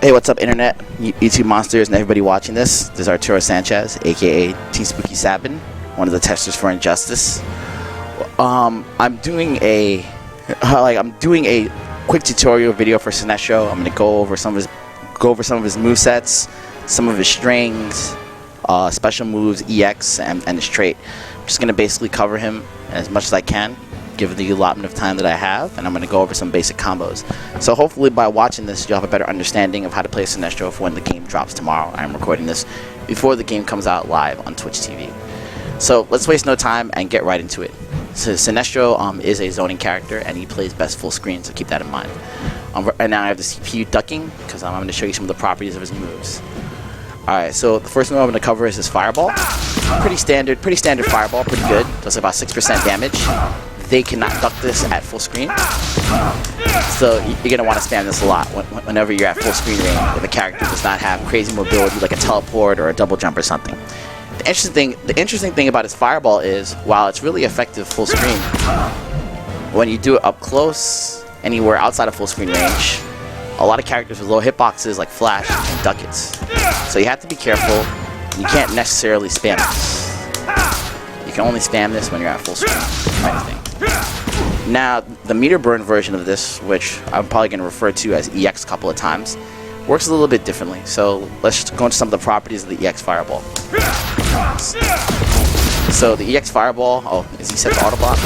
Hey, what's up, internet, YouTube monsters, and everybody watching this? This is Arturo Sanchez, aka Team Spooky Sabin, one of the testers for Injustice. I'm doing a quick tutorial video for Sinestro. I'm gonna go over some of his movesets, some of his strings, special moves, EX, and his trait. I'm just gonna basically cover him as much as I can, given the allotment of time that I have, and I'm going to go over some basic combos. So hopefully by watching this, you'll have a better understanding of how to play Sinestro for when the game drops tomorrow. I'm recording this before the game comes out live on Twitch TV. So let's waste no time and get right into it. So Sinestro is a zoning character, and he plays best full screen, so keep that in mind. Right now I have the CPU ducking, because I'm going to show you some of the properties of his moves. Alright, so the first move I'm going to cover is his Fireball. Pretty standard Fireball, pretty good. Does about 6% damage. They cannot duck this at full screen, so you're going to want to spam this a lot whenever you're at full screen range if a character does not have crazy mobility like a teleport or a double jump or something. The interesting thing about his Fireball is, while it's really effective full screen, when you do it up close, anywhere outside of full screen range, a lot of characters with low hitboxes like Flash can duck it. So you have to be careful. You can't necessarily spam this. You can only spam this when you're at full screen kind of thing. Now, the meter burn version of this, which I'm probably going to refer to as EX a couple of times, works a little bit differently. So let's just go into some of the properties of the EX Fireball. So the EX Fireball, oh, is he set to auto block?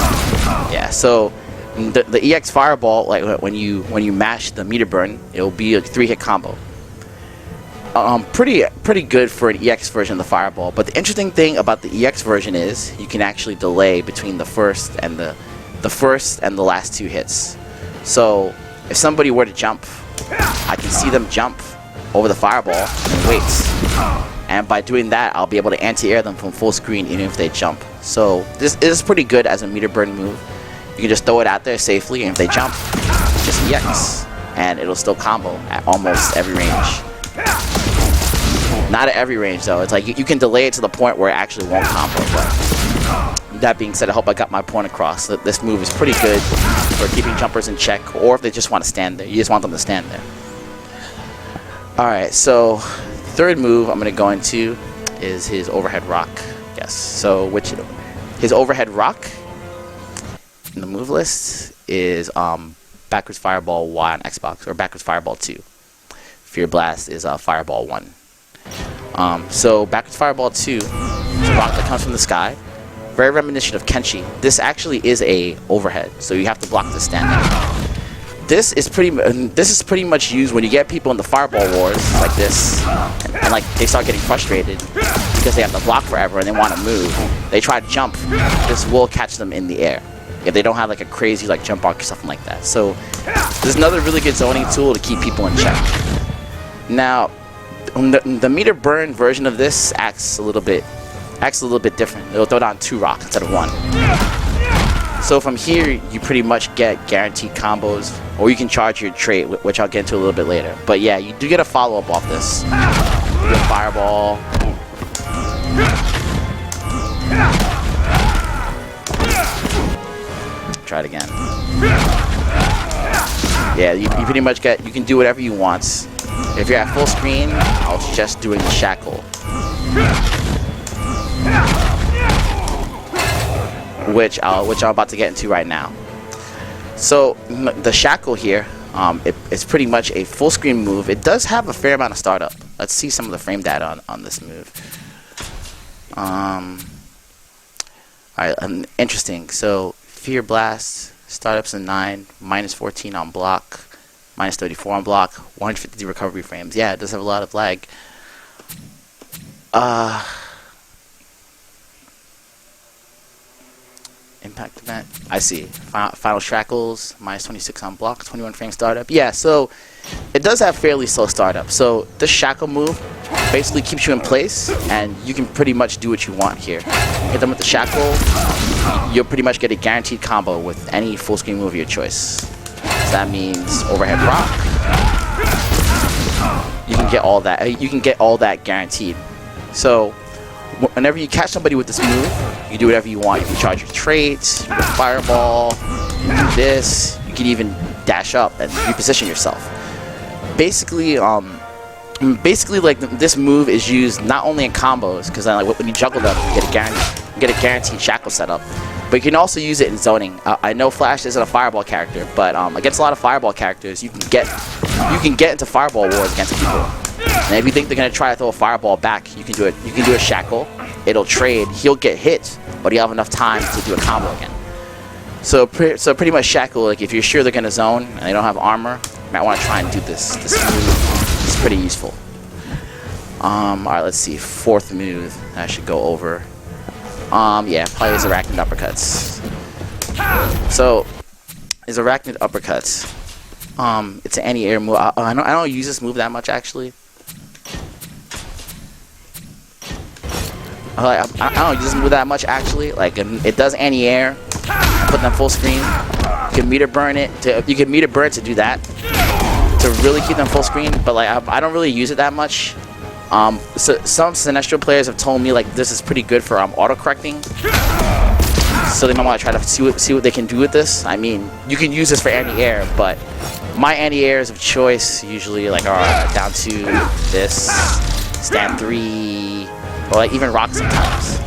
Yeah, so the EX Fireball, like when you mash the meter burn, it'll be a 3-hit combo. Pretty good for an EX version of the Fireball, but the interesting thing about the EX version is you can actually delay between the first and the last 2 hits. So if somebody were to jump, I can see them jump over the Fireball and wait, and by doing that I'll be able to anti-air them from full screen even if they jump. So this is pretty good as a meter burn move. You can just throw it out there safely, and if they jump, just EX, and it'll still combo at almost every range. Not at every range though. It's like you can delay it to the point where it actually won't combo. But that being said, I hope I got my point across. That this move is pretty good for keeping jumpers in check, or if they just want to stand there. You just want them to stand there. Alright, so third move I'm going to go into is his overhead rock. Yes, so his overhead rock in the move list is backwards Fireball Y on Xbox, or backwards Fireball 2. Fear Blast is Fireball 1. So backwards Fireball 2 is a rock that comes from the sky, very reminiscent of Kenshi. This actually is a overhead, so you have to block this standing. This is pretty much used when you get people in the Fireball wars like this, and like they start getting frustrated because they have to block forever and they want to move. They try to jump. This will catch them in the air if they don't have like a crazy like jump arc or something like that. So this is another really good zoning tool to keep people in check. Now, the meter burn version of this acts a little bit different. It'll throw down 2 rocks instead of 1. So from here, you pretty much get guaranteed combos, or you can charge your trait, which I'll get into a little bit later. But yeah, you do get a follow-up off this. You get Fireball. Try it again. Yeah, you pretty much you can do whatever you want. If you're at full screen, I was just doing the shackle, which I'm about to get into right now. So the shackle here, it's pretty much a full screen move. It does have a fair amount of startup. Let's see some of the frame data on this move. Alright, interesting. So Fear Blast startups in 9, -14 on block, -34 on block, 150 recovery frames. Yeah, it does have a lot of lag. Impact event. I see. Final shackles, -26 on block, 21 frame startup. Yeah, so it does have fairly slow startup. So this shackle move basically keeps you in place, and you can pretty much do what you want here. Hit them with the shackle, you'll pretty much get a guaranteed combo with any full screen move of your choice. So that means overhead rock. You can get all that. You can get all that guaranteed. So whenever you catch somebody with this move, you can do whatever you want. You can charge your traits, you can fireball, you can do this, you can even dash up and reposition yourself. Basically, Basically, like this move is used not only in combos, because like when you juggle them, you get a guaranteed shackle setup. But you can also use it in zoning. I know Flash isn't a fireball character, but against a lot of fireball characters, you can get into fireball wars against people. And if you think they're gonna try to throw a fireball back, you can do it. You can do a shackle. It'll trade. He'll get hit, but he'll have enough time to do a combo again. So pretty much shackle. Like if you're sure they're gonna zone and they don't have armor, you might want to try and do this move. It's pretty useful. Alright, let's see. Fourth move I should go over. Yeah, probably his arachnid uppercuts. So, his arachnid uppercuts. It's an anti-air move. I don't use this move that much actually. I don't use this move that much actually. Like it does anti-air. Put them full screen. You can meter burn it. You can meter burn to do that. To really keep them full screen, but like I don't really use it that much. So some Sinestro players have told me like this is pretty good for auto correcting. So they might want to try to see what they can do with this. I mean, you can use this for anti-air, but my anti-airs of choice usually like are down to this, stand 3, or like even rock sometimes,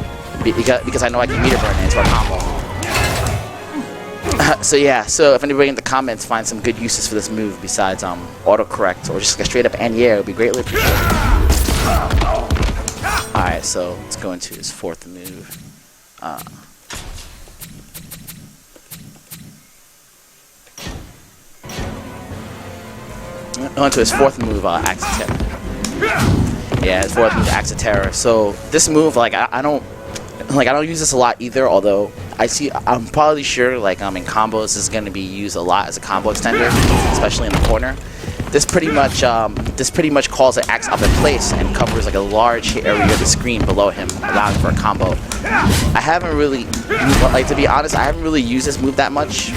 because I know I can meter burn it into a combo. So yeah, so if anybody in the comments finds some good uses for this move besides autocorrect or just like a straight up anti-air, it would be greatly appreciated. Alright, so let's go into his fourth move. Onto his fourth move, Axe of Terror. Yeah, his fourth move, Axe of Terror. So this move, like I don't use this a lot either. Although I'm probably sure like in combos this is going to be used a lot as a combo extender, especially in the corner. This pretty much calls an axe up in place and covers like a large area of the screen below him, allowing for a combo. I haven't really, like to be honest, I haven't really used this move that much,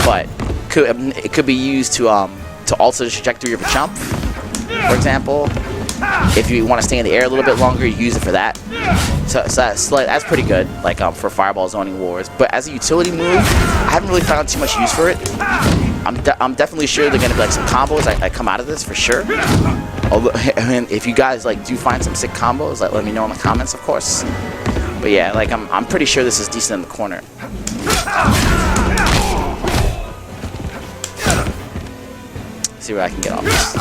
but it could be used to alter the trajectory of a jump, for example. If you want to stay in the air a little bit longer, you use it for that. So that's pretty good, like for fireball zoning wars. But as a utility move, I haven't really found too much use for it. I'm definitely sure there's gonna be like some combos that come out of this for sure. Although, I mean, if you guys like do find some sick combos, like let me know in the comments, of course. But yeah, like I'm pretty sure this is decent in the corner. See where I can get off this.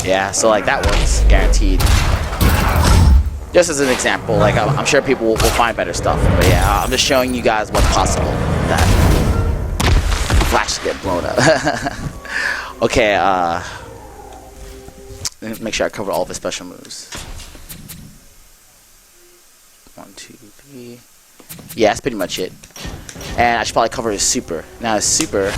Yeah, so like that works, guaranteed. Just as an example, like I'm sure people will find better stuff, but yeah, I'm just showing you guys what's possible. That Flash get blown up. Okay, make sure I cover all of his special moves. 1, 2, 3. Yeah, that's pretty much it. And I should probably cover his super. Now his super,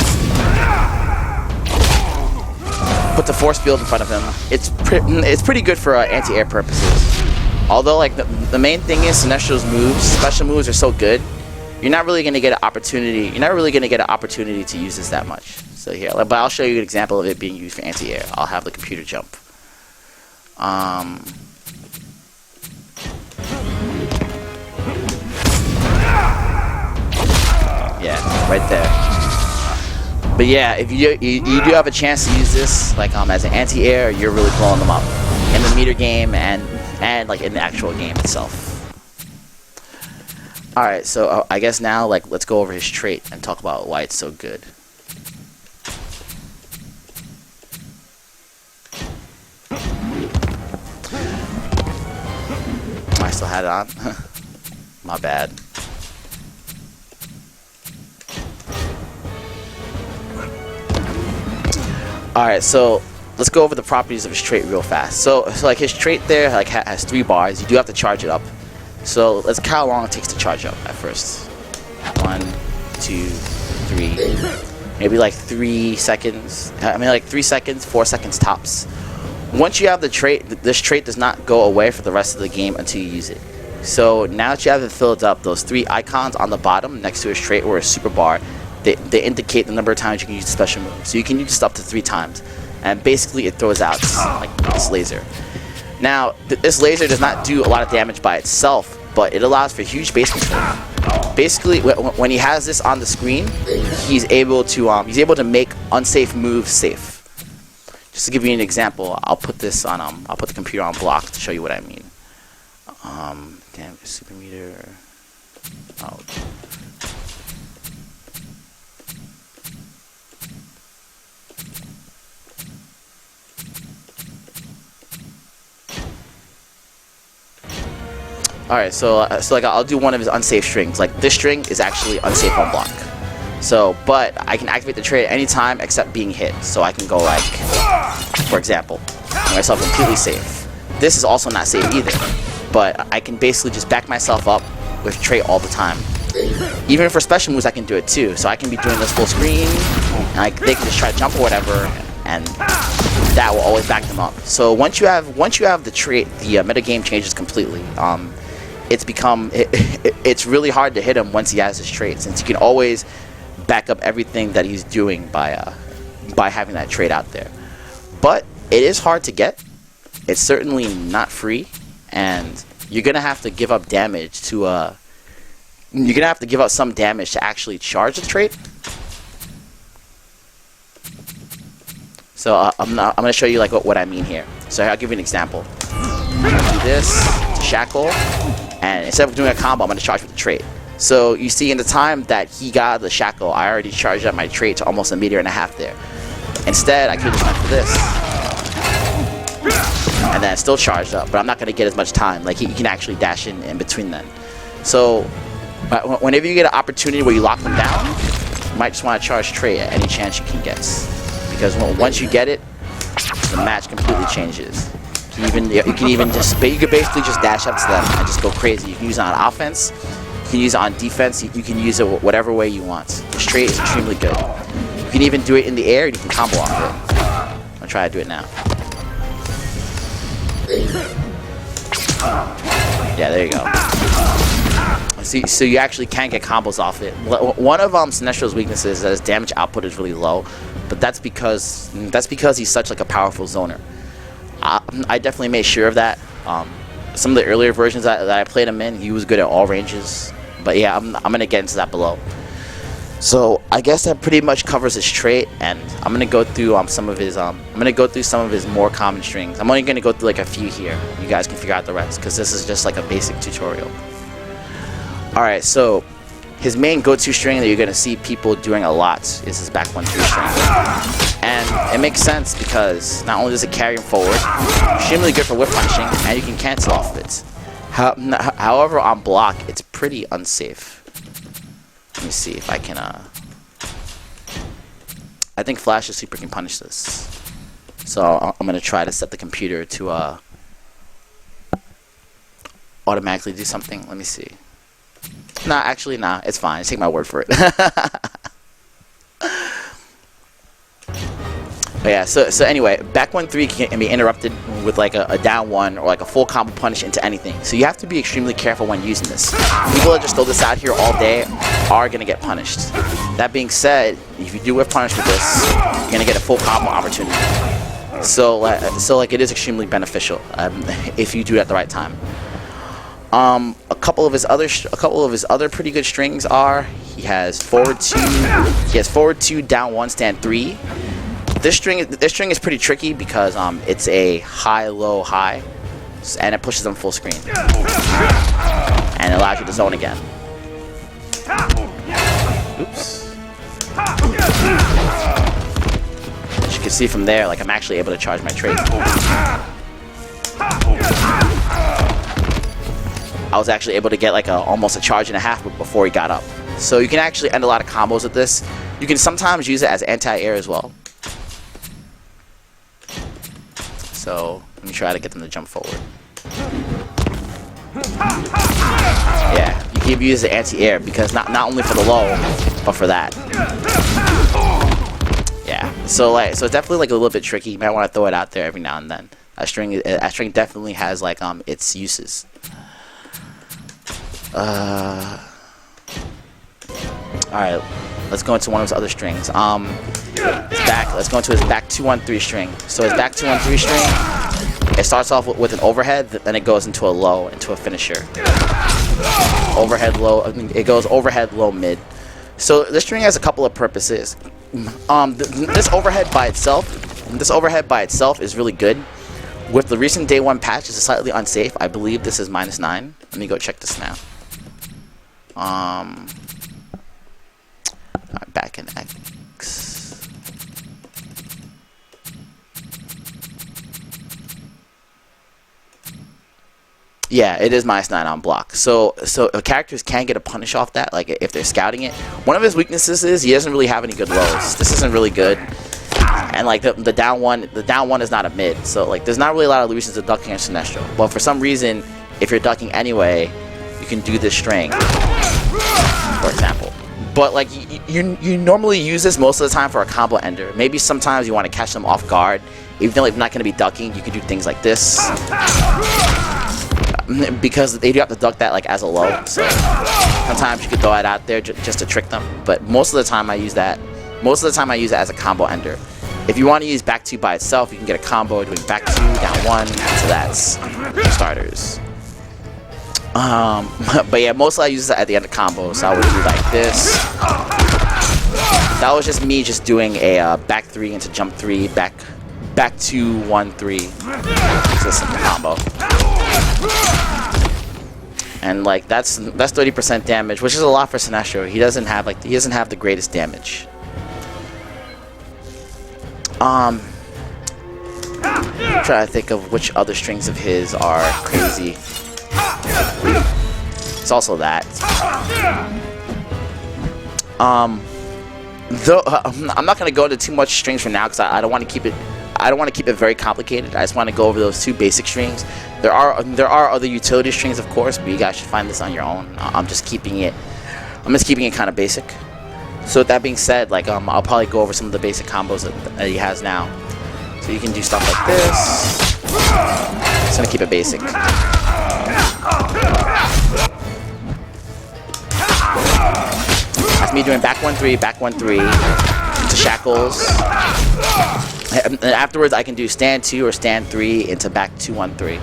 put the force field in front of him. It's pretty good for anti-air purposes. Although like the main thing is Sinestro's moves, special moves are so good, you're not really gonna get an opportunity. You're not really gonna get an opportunity to use this that much. So here, but I'll show you an example of it being used for anti-air. I'll have the computer jump. Yeah, right there. But yeah, if you do have a chance to use this, like as an anti-air, you're really blowing them up in the meter game and like in the actual game itself. All right, so I guess now like let's go over his trait and talk about why it's so good. I still had it on. My bad. Alright, so let's go over the properties of his trait real fast. So like his trait there like has 3 bars. You do have to charge it up. So let's count how long it takes to charge up at first. 1, 2, 3. Maybe like 3 seconds. I mean like 3 seconds, 4 seconds tops. Once you have the trait, this trait does not go away for the rest of the game until you use it. So now that you have it filled up, those 3 icons on the bottom next to his trait or a super bar, they indicate the number of times you can use the special move. So you can use this up to 3 times. And basically it throws out like this laser. Now, this laser does not do a lot of damage by itself, but it allows for huge base control. Basically, when he has this on the screen, he's able to make unsafe moves safe. Just to give you an example, I'll put this on I'll put the computer on block to show you what I mean. Damn, super meter. Oh. Alright, so like I'll do one of his unsafe strings. Like this string is actually unsafe on block. So, but I can activate the trait at any time except being hit. So I can go like, for example, make myself completely safe. This is also not safe either, but I can basically just back myself up with trait all the time. Even for special moves, I can do it too. So I can be doing this full screen, and they can just try to jump or whatever, and that will always back them up. So once you have the trait, the metagame changes completely. It's really hard to hit him once he has his trait, since you can always back up everything that he's doing by having that trait out there. But it is hard to get. It's certainly not free, and you're gonna have to give up damage to you're gonna have to give up some damage to actually charge the trait. So I'm gonna show you like what I mean here. So I'll give you an example. I'm gonna do this to shackle, and instead of doing a combo, I'm gonna charge with the trait. So you see, in the time that he got the shackle, I already charged up my trait to almost 1.5 meters there. Instead, I could just went for this, and then it's still charged up, but I'm not gonna get as much time. Like he can actually dash in between then. So whenever you get an opportunity where you lock them down, you might just want to charge trait at any chance you can get, because once you get it, the match completely changes. You can basically just dash up to them and just go crazy. You can use it on offense, you can use it on defense, you can use it whatever way you want. This trait is extremely good. You can even do it in the air, and you can combo off it. I'll try to do it now. Yeah, there you go. So you actually can get combos off it. One of Sinestro's weaknesses is that his damage output is really low, but that's because he's such like a powerful zoner. I definitely made sure of that. Some of the earlier versions that I played him in, he was good at all ranges. But yeah, I'm gonna get into that below. So I guess that pretty much covers his trait, and I'm gonna go through some of his more common strings. I'm only gonna go through like a few here. You guys can figure out the rest, because this is just like a basic tutorial. Alright, so his main go-to string that you're gonna see people doing a lot is his back 1-3 string. And it makes sense because not only does it carry him forward, extremely good for whip punching, and you can cancel off it. However, on block, it's pretty unsafe. Let me see if I can, I think Flash's Super can punish this. So I'm gonna try to set the computer to, automatically do something. Let me see. Nah, actually, nah, it's fine. Just take my word for it. But yeah, so anyway, back 1-3 can be interrupted with like a down one or like a full combo punish into anything. So you have to be extremely careful when using this. People that just throw this out here all day are gonna get punished. That being said, if you do whip punish with this, you're gonna get a full combo opportunity. So like it is extremely beneficial if you do it at the right time. A couple of his other pretty good strings are he has forward 2, down 1, stand 3. This string is pretty tricky because it's a high, low, high, and it pushes them full screen, and it allows you to zone again. Oops. As you can see from there, like I'm actually able to charge my trait. I was actually able to get like almost a charge and a half before he got up. So you can actually end a lot of combos with this. You can sometimes use it as anti-air as well. So let me try to get them to jump forward. Yeah, you can use it as anti-air because not only for the low, but for that. Yeah, so it's definitely like a little bit tricky. You might want to throw it out there every now and then. That string definitely has like its uses. Alright, let's go into one of his other strings. Let's go into his back 2-1-3 string. So his back 2-1-3 string, It starts off with an overhead, then it goes into a low, into a finisher. Overhead, low. It goes overhead, low, mid. So this string has a couple of purposes. This overhead by itself is really good. With the recent day 1 patch, it's slightly unsafe. I believe this is -9. Let me go check this now. Back in X. Yeah, it is -9 on block. So characters can get a punish off that, like if they're scouting it. One of his weaknesses is he doesn't really have any good lows. This isn't really good. And like the down one is not a mid, so like there's not really a lot of reasons to duck against Sinestro. But for some reason, if you're ducking anyway, you can do this string, for example. But like you normally use this most of the time for a combo ender. Maybe sometimes you want to catch them off guard. Even though you're not going to be ducking, you can do things like this. Because they do have to duck that like as a low, so sometimes you could throw it out there just to trick them. But most of the time I use that. Most of the time I use it as a combo ender. If you want to use back 2 by itself, you can get a combo doing back 2, down 1. So that's starters. But yeah, mostly I use it at the end of combos. So I would do like this. That was just me just doing a back 3 into jump 3, back 2, 1, 3. It's a simple combo. And like that's 30% damage, which is a lot for Sinestro. He doesn't have the greatest damage. I'm trying to think of which other strings of his are crazy. It's also that. Though I'm not gonna go into too much strings for now because I don't want to keep it. I don't want to keep it very complicated. I just want to go over those 2 basic strings. There are other utility strings, of course, but you guys should find this on your own. I'm just keeping it kind of basic. So with that being said, like I'll probably go over some of the basic combos that he has now. So you can do stuff like this. Just gonna keep it basic. That's me doing back 1, 3, back 1, 3 into shackles. And afterwards, I can do stand 2 or stand 3 into back 2, 1, 3.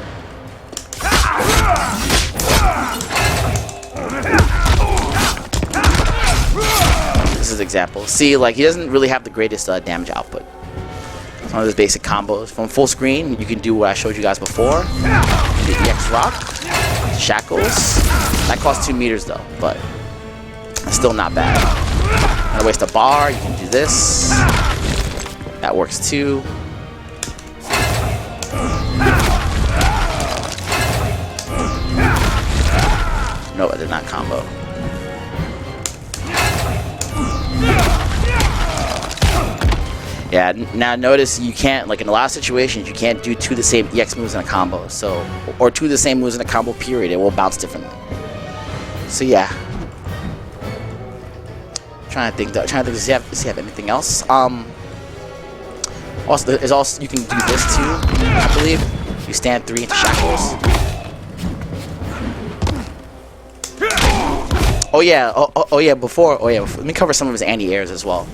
This is example. See, like he doesn't really have the greatest damage output. Some of those basic combos from full screen, you can do what I showed you guys before. The EX rock, shackles. That costs 2 meters though, but it's still not bad. Gonna waste a bar. You can do this. That works too. No, I did not combo. Yeah, now notice you can't, like in a lot of situations, you can't do 2 of the same EX moves in a combo. So, or 2 of the same moves in a combo period. It will bounce differently. So yeah. Trying to think. Does he have anything else? Also, you can do this too, I believe. You stand 3 into shackles. Oh yeah, let me cover some of his anti-airs as well.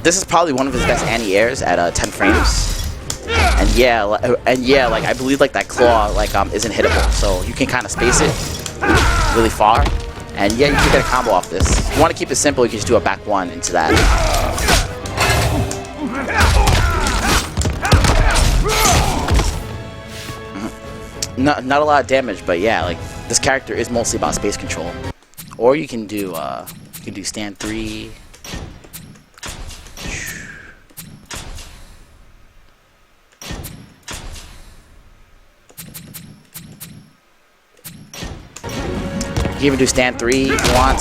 This is probably one of his best anti-airs at 10 frames. And yeah, like I believe like that claw like isn't hittable, so you can kind of space it really far. And yeah, you can get a combo off this. If you want to keep it simple, you can just do a back 1 into that. Not a lot of damage, but yeah, like this character is mostly about space control. Or you can do stand 3. You can even do stand 3 if you want,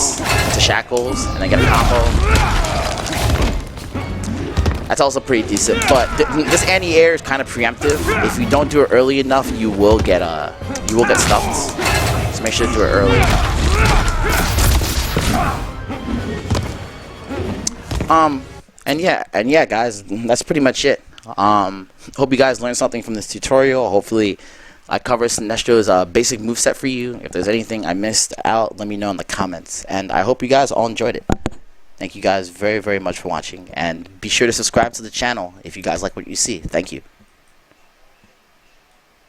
into shackles, and then get a combo. That's also pretty decent, but this anti-air is kind of preemptive. If you don't do it early enough, you will get stuffed. So make sure to do it early. And yeah, guys, that's pretty much it. Hope you guys learned something from this tutorial. Hopefully, I covered Sinestro's basic moveset for you. If there's anything I missed out, let me know in the comments. And I hope you guys all enjoyed it. Thank you guys very, very much for watching, and be sure to subscribe to the channel if you guys like what you see. Thank you.